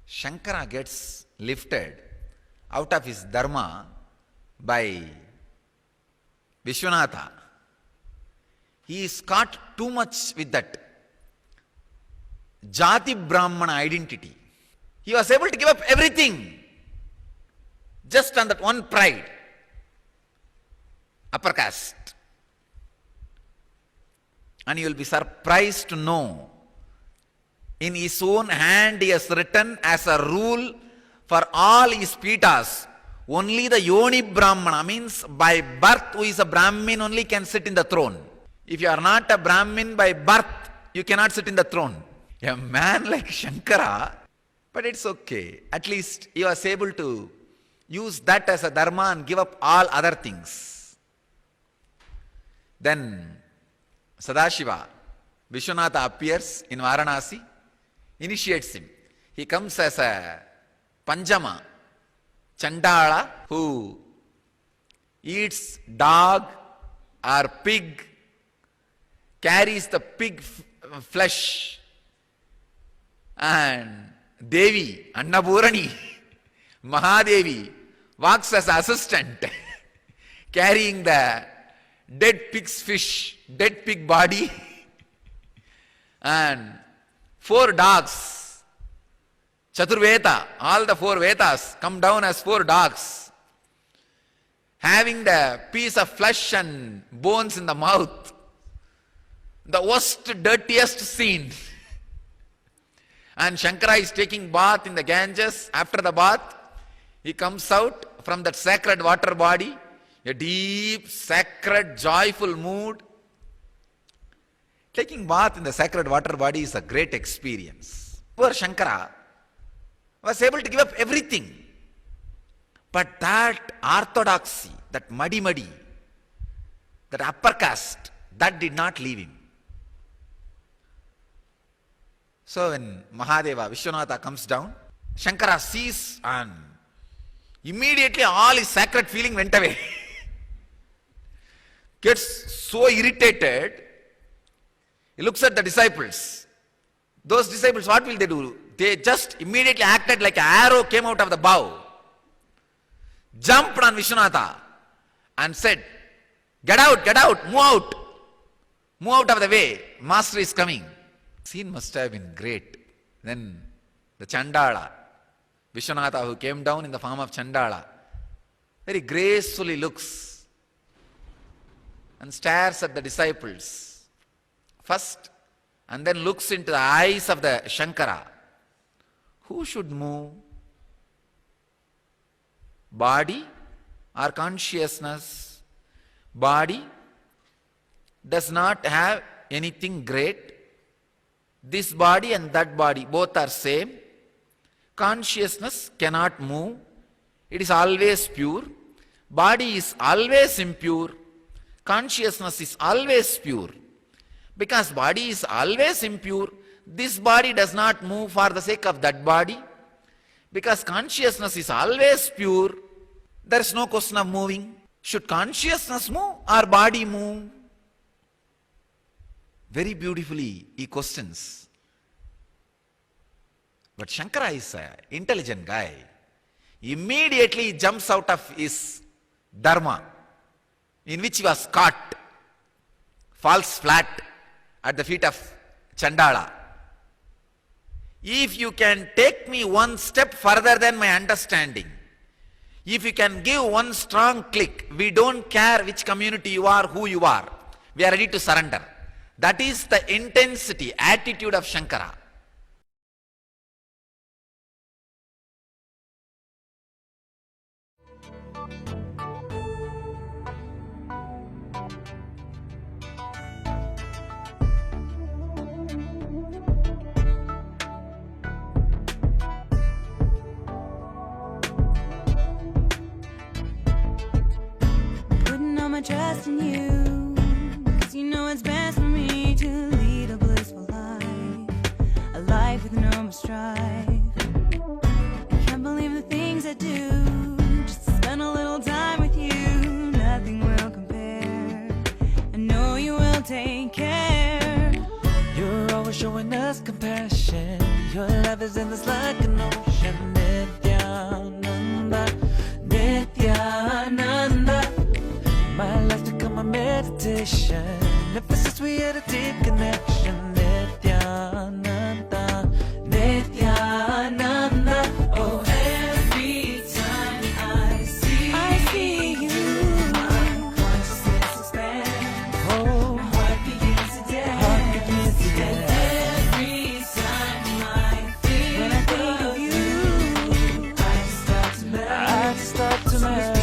Shankara gets lifted out of his dharma by Vishwanatha. He is caught too much with that Jati Brahmana identity. He was able to give up everything just on that one pride, upper caste. And you will be surprised to know, in his own hand he has written as a rule for all his pitas, only the Yoni Brahmana, means by birth who is a Brahmin only can sit in the throne. If you are not a Brahmin by birth, you cannot sit in the throne. A man like Shankara, but it's okay. At least he was able to use that as a dharma and give up all other things. Then Sadashiva, Vishwanatha appears in Varanasi, initiates him. He comes as a Panjama, Chandala, who eats dog or pig, carries the pig flesh, and Devi, Annapurani, Mahadevi, walks as assistant, carrying the dead pig's fish, dead pig body, and 4 dogs, Chaturveda, all the 4 Vedas come down as 4 dogs, having the piece of flesh and bones in the mouth. The worst, dirtiest scene. And Shankara is taking bath in the Ganges. After the bath, he comes out from that sacred water body, a deep, sacred, joyful mood. Taking bath in the sacred water body is a great experience. Poor Shankara was able to give up everything. But that orthodoxy, that muddy, that upper caste, that did not leave him. So when Mahadeva, Vishwanatha comes down, Shankara sees and immediately all his sacred feeling went away. Gets so irritated, he looks at the disciples. Those disciples, what will they do? They just immediately acted like an arrow came out of the bow, jumped on Vishwanatha and said, get out, move out of the way, Master is coming. Scene must have been great. Then the Chandala, Vishwanatha, who came down in the form of Chandala, very gracefully looks and stares at the disciples first, and then looks into the eyes of the Shankara. Who should move? Body or consciousness? Body does not have anything great. This body and that body, both are same. Consciousness cannot move. It is always pure. Body is always impure. Consciousness is always pure. Because body is always impure, this body does not move for the sake of that body. Because consciousness is always pure, there is no question of moving. Should consciousness move or body move? Very beautifully he questions. But Shankara is an intelligent guy. Immediately he jumps out of his dharma, in which he was caught, falls flat at the feet of Chandala. If you can take me one step further than my understanding, if you can give one strong click, we don't care which community you are, who you are, we are ready to surrender. That is the intensity, attitude of Shankara. Putting all my trust in you, 'cause you know it's best for me to lead a blissful life, a life with no more strife. I can't believe the things I do, just to spend a little time with you. Nothing will compare. I know you will take care. You're always showing us compassion. Your love is endless like an ocean. Cause we had a deep connection. Nityananda, Nityananda. Oh, every time I see you, my consciousness expands. Oh, my heart begins to dance. And every time when I think of you, I just start to melt.